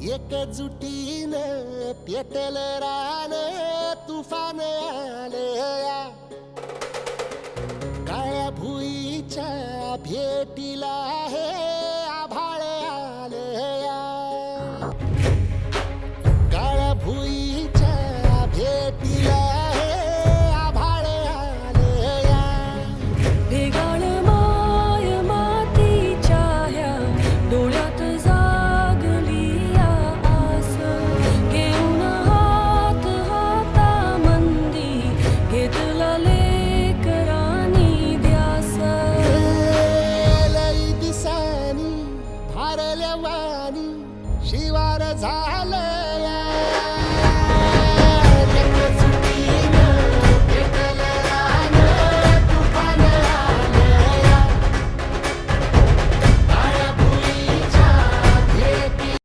एकजुटीनं पेटल रान तुफान आलया काळ्या भुईच्या भेटीला हे आभाळ आलया काळ्या भुईच्या भेटीला हे आभाळ आलया भेगाळ माय मातीच्या ह्या डोळ्यात जागली आस घेऊन हात हातामंदी घेतला लेकरांनी ध्यास लई दिसानी भारल्या वाणी शिवार झालं